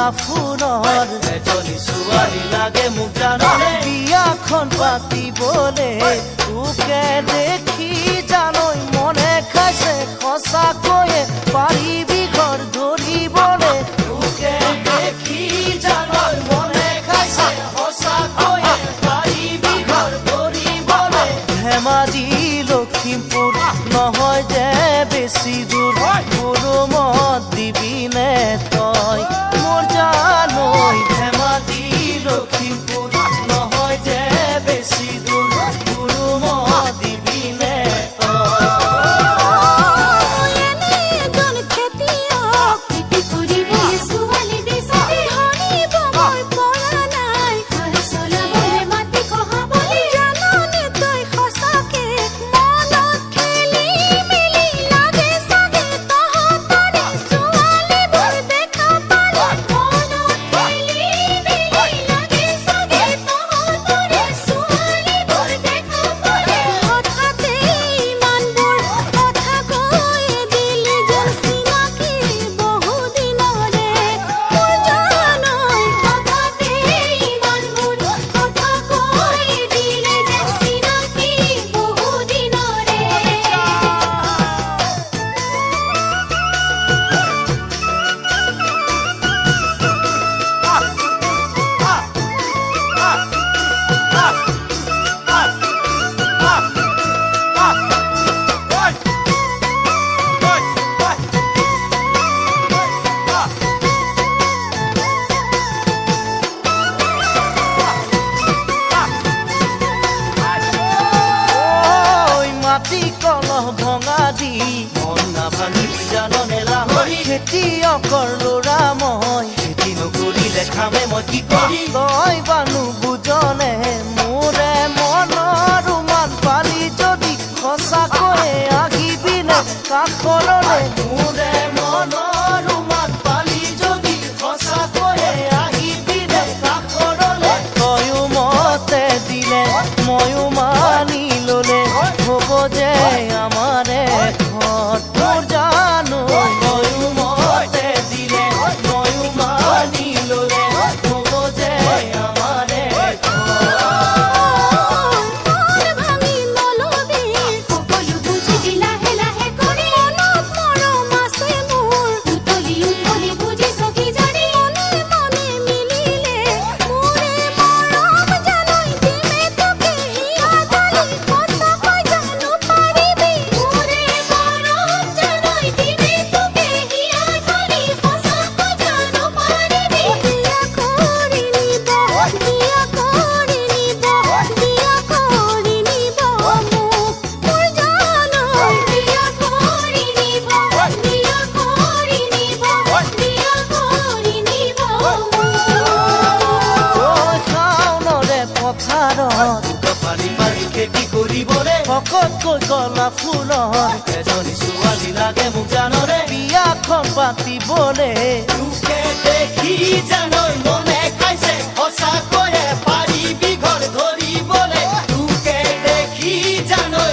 কলা ফুলৰ এজনী ছোৱালী লাগে মোক জাননে বিয়াখন পাতিবলে তোকে দেখি জানৈ মনে খাইছে সঁচাকৈয়ে পাৰিবি ঘৰ ধৰিবলে তোকে দেখি জানৈ মনে খাইছে সঁচাকৈয়ে পাৰিবি ঘৰ ধৰিবলে ধেমাজি লখিমপুৰ নহয় যে বেছি দূৰ মৰমত দিবিনে তই মোৰ জানৈ ধেমাজি লখিমপুৰ নহয় যে বেছি দূৰ মৰমত দিবিনে ভঙা দি মন নাভাঙিবি জাননে লাহৰি খেতিয়কৰ ল'ৰা মই খেতি নকৰিলে খামে মই কি কৰি তই বানু বুজনে মোৰে মনৰ ৰুমাল পালি যদি সঁচাকৈয়ে আহিবিনে কাষৰলে মোৰে মনৰ ৰুমাল পালি যদি সঁচাকৈয়ে আহিবিনে কাষৰলে তয়ো মতে দিলে ময়ো মানি ললে হ'ব যে আমাৰে ঘৰ মোৰ জানৈ তয়ো মতে দিলে ময়ো মানি ললে হ'ব যে আমাৰে খেতি কৰিবলে ভকতকৈ কলা ফুলৰ এজনী ছোৱালী লাগে মোক জাননে বিয়াখন পাতিবলে তোকে দেখি জানৈ মনে খাইছে সঁচাকৈয়ে পাৰিবি ঘৰ ধৰিবলে তোকে দেখি জানৈ